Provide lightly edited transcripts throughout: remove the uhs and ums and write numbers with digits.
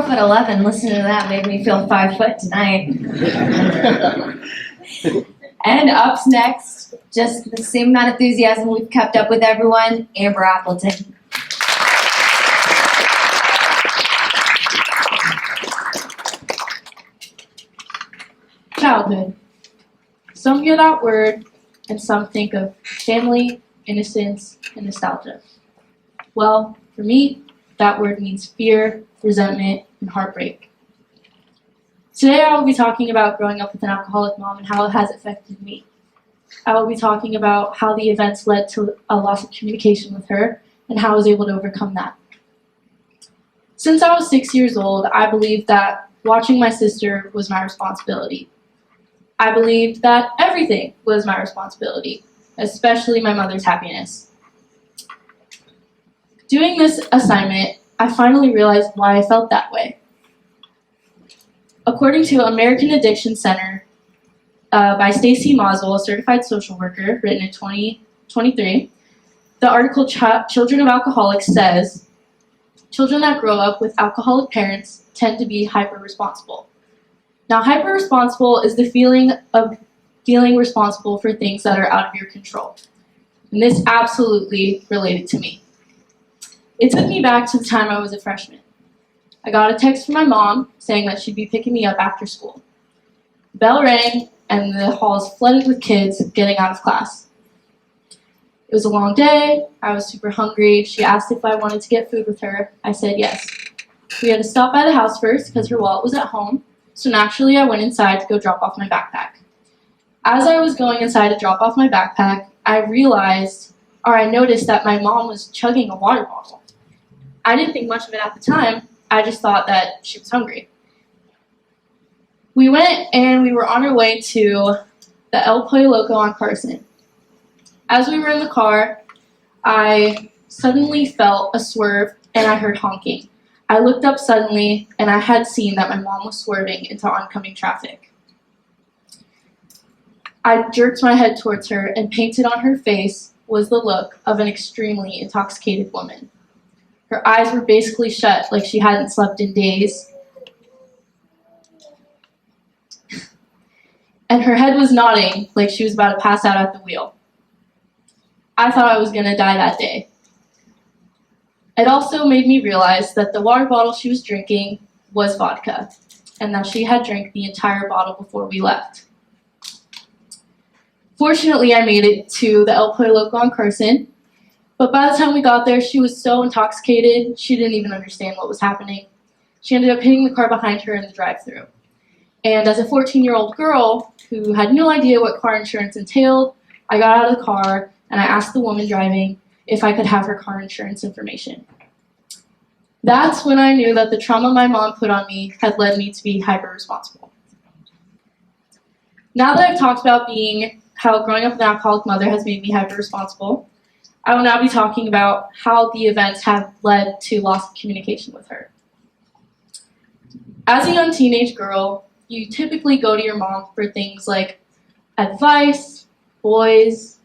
4'11". Listening to that made me feel 5 foot tonight. And up next, just the same amount of enthusiasm we've kept up with everyone, Amber Appleton. Childhood. Some hear that word and some think of family, innocence, and nostalgia. Well, for me, that word means fear, resentment, and heartbreak. Today I will be talking about growing up with an alcoholic mom and how it has affected me. I will be talking about how the events led to a loss of communication with her and how I was able to overcome that. Since I was 6 years old, I believed that watching my sister was my responsibility. I believed that everything was my responsibility, especially my mother's happiness. Doing this assignment, I finally realized why I felt that way. According to American Addiction Center by Stacy Mazel, a certified social worker, written in 2023, the article Children of Alcoholics says, children that grow up with alcoholic parents tend to be hyper-responsible. Now, hyper-responsible is the feeling of feeling responsible for things that are out of your control. And this absolutely related to me. It took me back to the time I was a freshman. I got a text from my mom saying that she'd be picking me up after school. The bell rang, and the halls flooded with kids getting out of class. It was a long day. I was super hungry. She asked if I wanted to get food with her. I said yes. We had to stop by the house first because her wallet was at home, so naturally I went inside to go drop off my backpack. As I was going inside to drop off my backpack, I noticed that my mom was chugging a water bottle. I didn't think much of it at the time. I just thought that she was hungry. We went and we were on our way to the El Pollo Loco on Carson. As we were in the car, I suddenly felt a swerve and I heard honking. I looked up suddenly and I had seen that my mom was swerving into oncoming traffic. I jerked my head towards her and painted on her face was the look of an extremely intoxicated woman. Her eyes were basically shut like she hadn't slept in days. And her head was nodding like she was about to pass out at the wheel. I thought I was going to die that day. It also made me realize that the water bottle she was drinking was vodka, and that she had drank the entire bottle before we left. Fortunately, I made it to the El Pollo Loco on Carson, but by the time we got there, she was so intoxicated, she didn't even understand what was happening. She ended up hitting the car behind her in the drive-thru. And as a 14-year-old girl who had no idea what car insurance entailed, I got out of the car and I asked the woman driving if I could have her car insurance information. That's when I knew that the trauma my mom put on me had led me to be hyper-responsible. Now that I've talked about how growing up with an alcoholic mother has made me hyper-responsible, I will now be talking about how the events have led to loss of communication with her. As a young teenage girl, you typically go to your mom for things like advice, boys.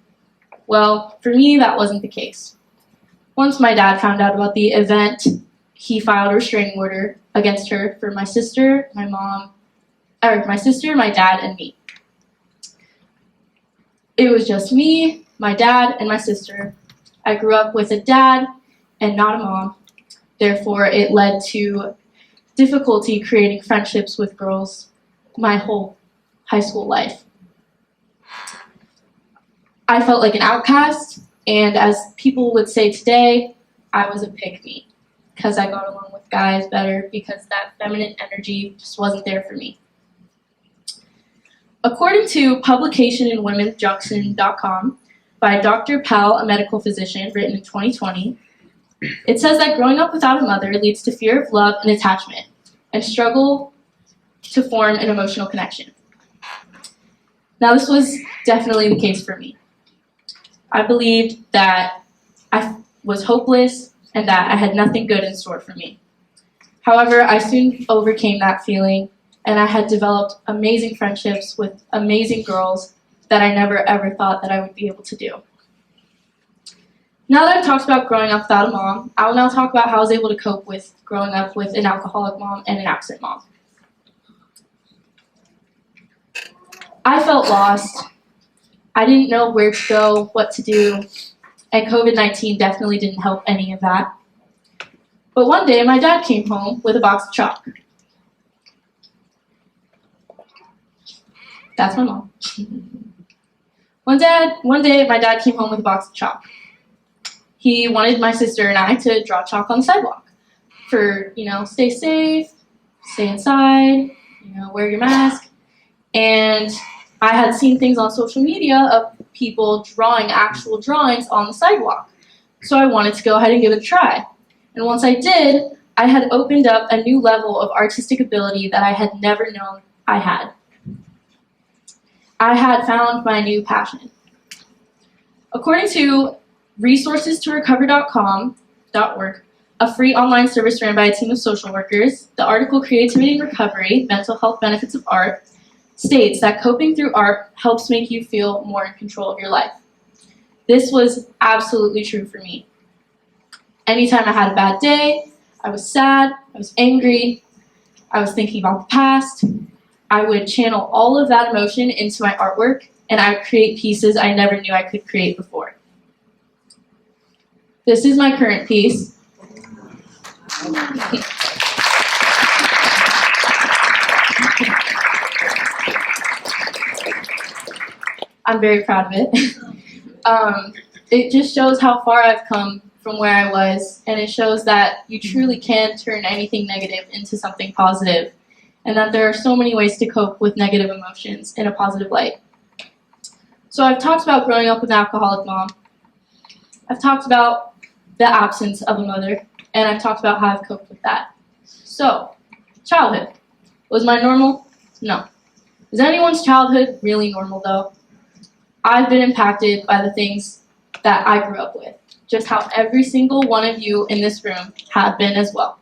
Well, for me, that wasn't the case. Once my dad found out about the event, he filed a restraining order against her for my sister, my dad, and me. It was just me, my dad, and my sister. I grew up with a dad and not a mom. Therefore, it led to difficulty creating friendships with girls my whole high school life. I felt like an outcast, and as people would say today, I was a pick-me because I got along with guys better because that feminine energy just wasn't there for me. According to publication in womensjunction.com by Dr. Powell, a medical physician, written in 2020, it says that growing up without a mother leads to fear of love and attachment and struggle to form an emotional connection. Now, this was definitely the case for me. I believed that I was hopeless and that I had nothing good in store for me. However, I soon overcame that feeling, and I had developed amazing friendships with amazing girls that I never ever thought that I would be able to do. Now that I've talked about growing up without a mom, I will now talk about how I was able to cope with growing up with an alcoholic mom and an absent mom. I felt lost. I didn't know where to go, what to do, and COVID-19 definitely didn't help any of that. But one day, my dad came home with a box of chalk. That's my mom. One day, my dad came home with a box of chalk. He wanted my sister and I to draw chalk on the sidewalk for, stay safe, stay inside, wear your mask. And I had seen things on social media of people drawing actual drawings on the sidewalk. So I wanted to go ahead and give it a try. And once I did, I had opened up a new level of artistic ability that I had never known I had. I had found my new passion. According to resourcestorecover.org, a free online service ran by a team of social workers, the article Creativity and Recovery, Mental Health Benefits of Art, states that coping through art helps make you feel more in control of your life. This was absolutely true for me. Anytime I had a bad day, I was sad, I was angry, I was thinking about the past, I would channel all of that emotion into my artwork, and I would create pieces I never knew I could create before. This is my current piece. I'm very proud of it. It just shows how far I've come from where I was, and it shows that you truly can turn anything negative into something positive, and that there are so many ways to cope with negative emotions in a positive light. So I've talked about growing up with an alcoholic mom. I've talked about the absence of a mother, and I've talked about how I've coped with that. So, childhood. Was mine normal? No. Is anyone's childhood really normal, though? I've been impacted by the things that I grew up with, just how every single one of you in this room have been as well.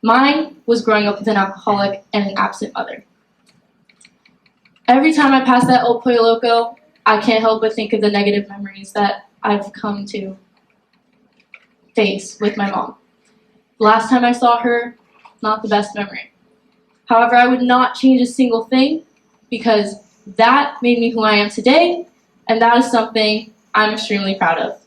Mine was growing up with an alcoholic and an absent mother. Every time I pass that old Pollo Loco, I can't help but think of the negative memories that I've come to face with my mom. The last time I saw her, not the best memory. However, I would not change a single thing because that made me who I am today, and that is something I'm extremely proud of.